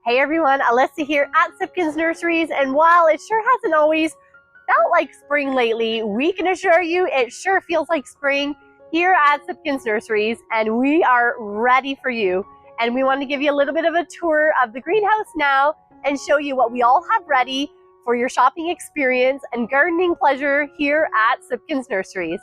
Hey everyone, Alyssa here at Sipkens Nurseries, and while it sure hasn't always felt like spring lately, we can assure you it sure feels like spring here at Sipkens Nurseries, and we are ready for you. And we want to give you a little bit of a tour of the greenhouse now and show you what we all have ready for your shopping experience and gardening pleasure here at Sipkens Nurseries.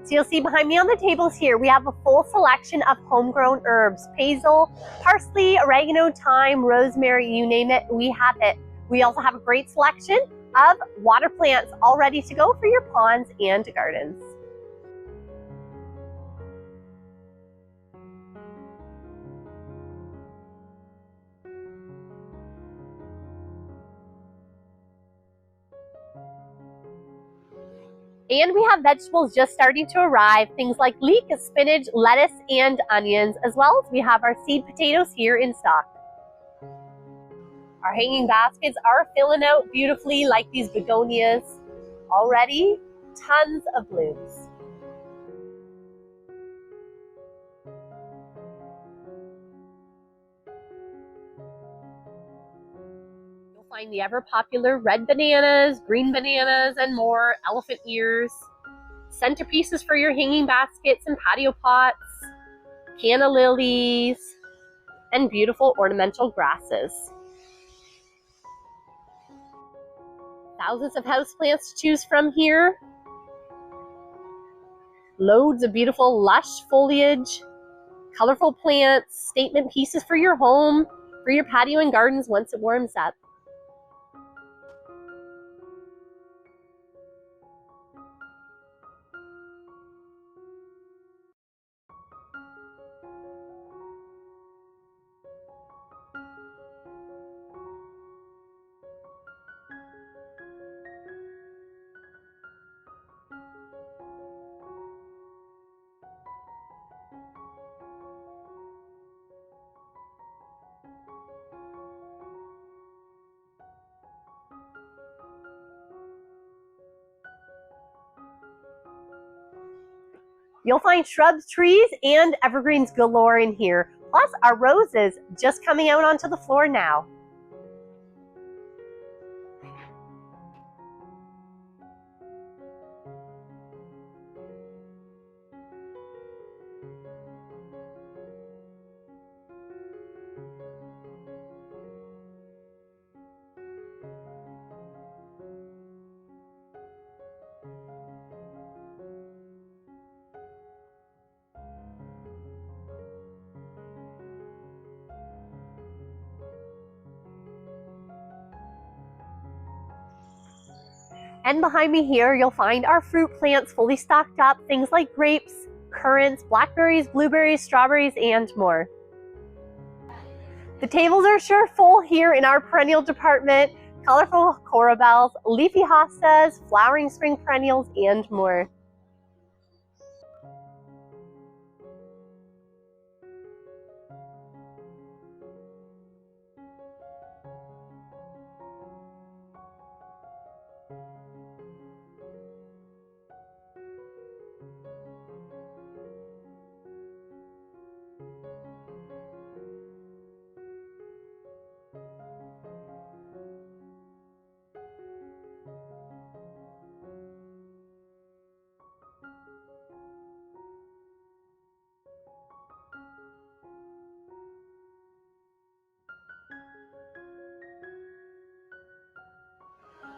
So you'll see behind me on the tables here, we have a full selection of homegrown herbs. Basil, parsley, oregano, thyme, rosemary, you name it, we have it. We also have a great selection of water plants all ready to go for your ponds and gardens. And we have vegetables just starting to arrive, things like leek, spinach, lettuce, and onions, as well as we have our seed potatoes here in stock. Our hanging baskets are filling out beautifully like these begonias. Already, tons of blooms. You'll find the ever popular red bananas, green bananas, and more, elephant ears, centerpieces for your hanging baskets and patio pots, canna lilies, and beautiful ornamental grasses. Thousands of houseplants to choose from here. Loads of beautiful lush foliage, colorful plants, statement pieces for your home, for your patio and gardens once it warms up. You'll find shrubs, trees, and evergreens galore in here. Plus our roses just coming out onto the floor now. And behind me here, you'll find our fruit plants fully stocked up, things like grapes, currants, blackberries, blueberries, strawberries, and more. The tables are sure full here in our perennial department, colorful corabells, leafy hostas, flowering spring perennials, and more.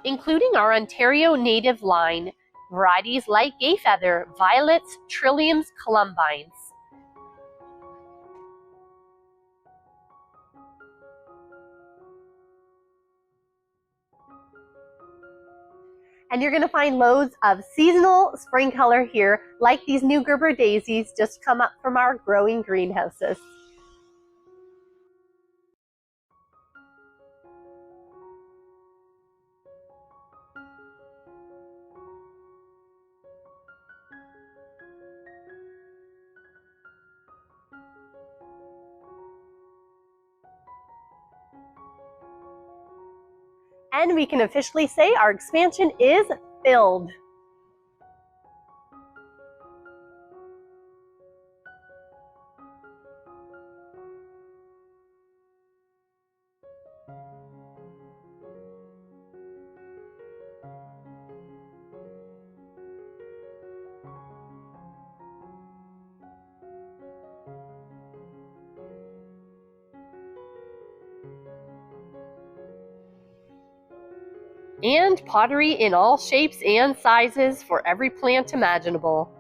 Including our Ontario native line, varieties like gayfeather, violets, trilliums, columbines. And you're going to find loads of seasonal spring color here, like these new Gerber daisies just come up from our growing greenhouses. And we can officially say our expansion is filled. And pottery in all shapes and sizes for every plant imaginable.